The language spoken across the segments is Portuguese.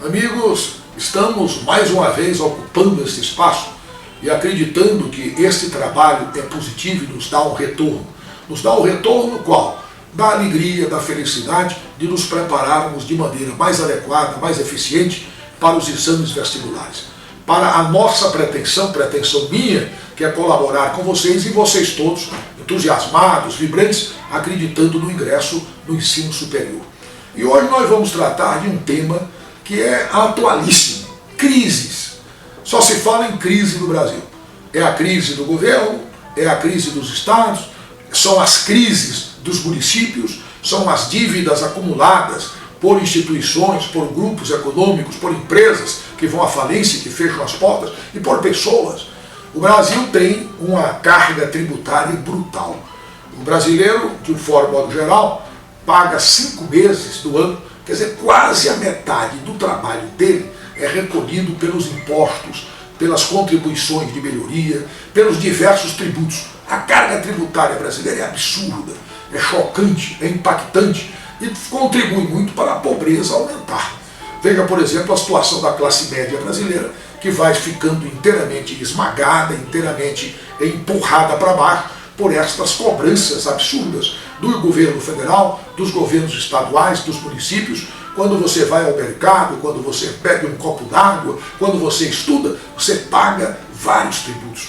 Amigos, estamos mais uma vez ocupando esse espaço e acreditando que este trabalho é positivo e nos dá um retorno. Nos dá um retorno qual? Da alegria, da felicidade de nos prepararmos de maneira mais adequada, mais eficiente para os exames vestibulares. Para a nossa pretensão minha, que é colaborar com vocês e vocês todos, entusiasmados, vibrantes, acreditando no ingresso no ensino superior. E hoje nós vamos tratar de um tema que é atualíssimo, crises. Só se fala em crise no Brasil. É a crise do governo, é a crise dos estados, são as crises dos municípios, são as dívidas acumuladas por instituições, por grupos econômicos, por empresas que vão à falência, que fecham as portas, e por pessoas. O Brasil tem uma carga tributária brutal. O brasileiro, de um modo geral, paga 5 meses do ano, quer dizer, quase a metade do trabalho dele é recolhido pelos impostos, pelas contribuições de melhoria, pelos diversos tributos. A carga tributária brasileira é absurda, é chocante, é impactante e contribui muito para a pobreza aumentar. Veja, por exemplo, a situação da classe média brasileira, que vai ficando inteiramente esmagada, inteiramente empurrada para baixo por estas cobranças absurdas do governo federal, dos governos estaduais, dos municípios. Quando você vai ao mercado, quando você bebe um copo d'água, quando você estuda, você paga vários tributos.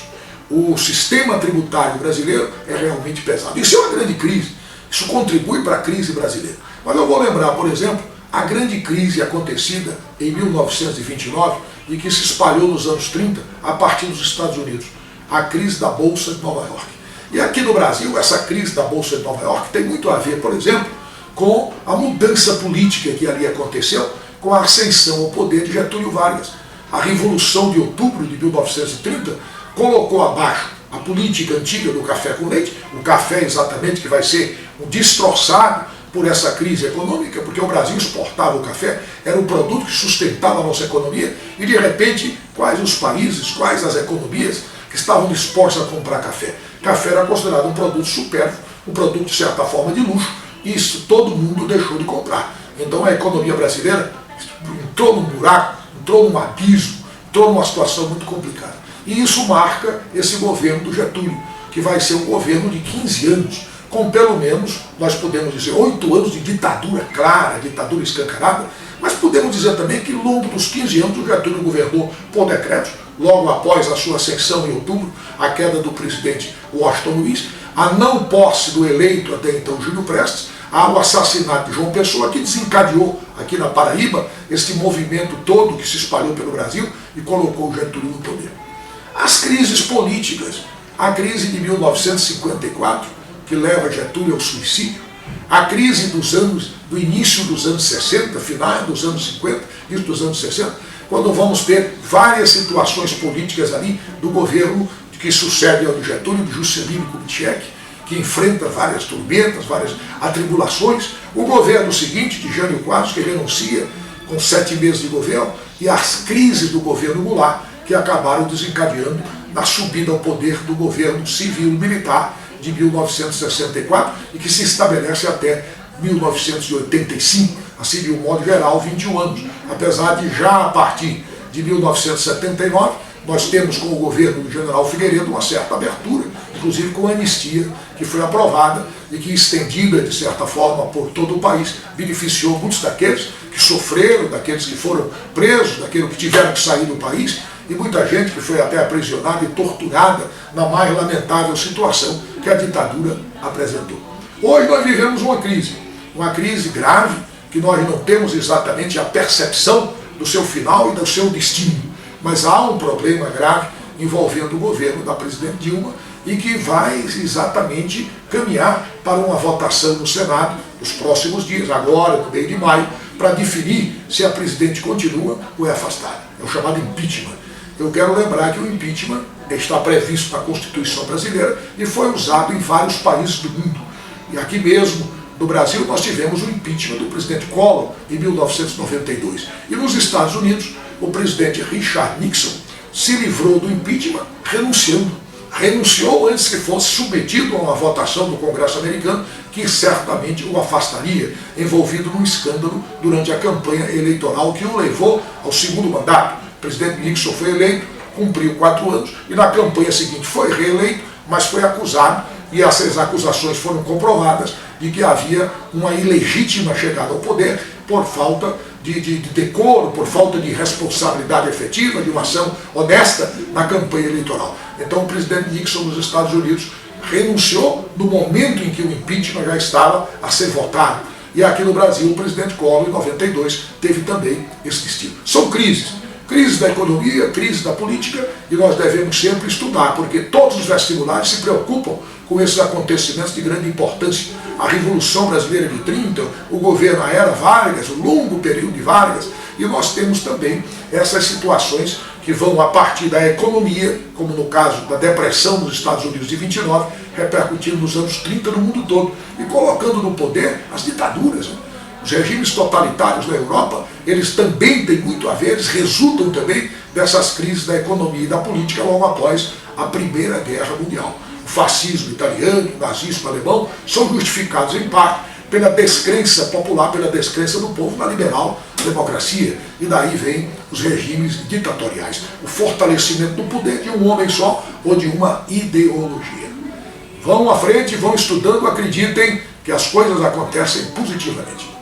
O sistema tributário brasileiro é realmente pesado. Isso é uma grande crise. Isso contribui para a crise brasileira. Mas eu vou lembrar, por exemplo, a grande crise acontecida em 1929 e que se espalhou nos anos 30 a partir dos Estados Unidos. A crise da Bolsa de Nova York. E aqui no Brasil, essa crise da Bolsa de Nova York tem muito a ver, por exemplo, com a mudança política que ali aconteceu, com a ascensão ao poder de Getúlio Vargas. A Revolução de Outubro de 1930 colocou abaixo a política antiga do café com leite, o café exatamente que vai ser destroçado por essa crise econômica, porque o Brasil exportava o café, era um produto que sustentava a nossa economia, e de repente, quais os países, quais as economias que estavam dispostas a comprar café? Café era considerado um produto supérfluo, um produto de certa forma de luxo, e isso todo mundo deixou de comprar. Então a economia brasileira entrou num buraco, entrou num abismo, entrou numa situação muito complicada. E isso marca esse governo do Getúlio, que vai ser um governo de 15 anos, com pelo menos, nós podemos dizer, 8 anos de ditadura clara, ditadura escancarada, mas podemos dizer também que ao longo dos 15 anos o Getúlio governou por decreto, logo após a sua ascensão em outubro, a queda do presidente Washington Luiz, a não posse do eleito até então Júlio Prestes, ao assassinato de João Pessoa, que desencadeou aqui na Paraíba este movimento todo que se espalhou pelo Brasil e colocou o Getúlio no poder. As crises políticas, a crise de 1954, que leva Getúlio ao suicídio, a crise do início dos anos 60, final dos anos 50, início dos anos 60, quando vamos ter várias situações políticas ali do governo que sucede ao de Getúlio, de Juscelino Kubitschek, que enfrenta várias turbentas, várias atribulações, o governo seguinte, de Jânio Quadros, que renuncia com 7 meses de governo, e as crises do governo Goulart, que acabaram desencadeando na subida ao poder do governo civil-militar de 1964 e que se estabelece até 1985, assim de um modo geral, 21 anos. Apesar de já a partir de 1979, nós temos com o governo do general Figueiredo uma certa abertura, inclusive com a anistia que foi aprovada e que, estendida de certa forma por todo o país, beneficiou muitos daqueles que sofreram, daqueles que foram presos, daqueles que tiveram que sair do país, e muita gente que foi até aprisionada e torturada na mais lamentável situação que a ditadura apresentou. Hoje nós vivemos uma crise grave, que nós não temos exatamente a percepção do seu final e do seu destino, mas há um problema grave envolvendo o governo da presidente Dilma e que vai exatamente caminhar para uma votação no Senado nos próximos dias, agora, no mês de maio, para definir se a presidente continua ou é afastada. É o chamado impeachment. Eu quero lembrar que o impeachment está previsto na Constituição brasileira e foi usado em vários países do mundo. E aqui mesmo, no Brasil, nós tivemos o impeachment do presidente Collor em 1992. E nos Estados Unidos, o presidente Richard Nixon se livrou do impeachment renunciou antes que fosse submetido a uma votação do Congresso americano que certamente o afastaria, envolvido num escândalo durante a campanha eleitoral que o levou ao segundo mandato. O presidente Nixon foi eleito, cumpriu 4 anos e na campanha seguinte foi reeleito, mas foi acusado, e essas acusações foram comprovadas, de que havia uma ilegítima chegada ao poder por falta de decoro, por falta de responsabilidade efetiva, de uma ação honesta na campanha eleitoral. Então o presidente Nixon nos Estados Unidos renunciou no momento em que o impeachment já estava a ser votado. E aqui no Brasil o presidente Collor, em 92, teve também esse destino. São crises. Crise da economia, crise da política, e nós devemos sempre estudar, porque todos os vestibulares se preocupam com esses acontecimentos de grande importância. A Revolução Brasileira de 30, o governo, a era Vargas, o longo período de Vargas, e nós temos também essas situações que vão a partir da economia, como no caso da depressão nos Estados Unidos de 29, repercutindo nos anos 30 no mundo todo, e colocando no poder as ditaduras, né? Os regimes totalitários na Europa, eles também têm muito a ver, eles resultam também dessas crises da economia e da política logo após a Primeira Guerra Mundial. O fascismo italiano, o nazismo alemão são justificados em parte pela descrença popular, pela descrença do povo na liberal democracia. E daí vem os regimes ditatoriais, o fortalecimento do poder de um homem só ou de uma ideologia. Vão à frente, vão estudando, acreditem que as coisas acontecem positivamente.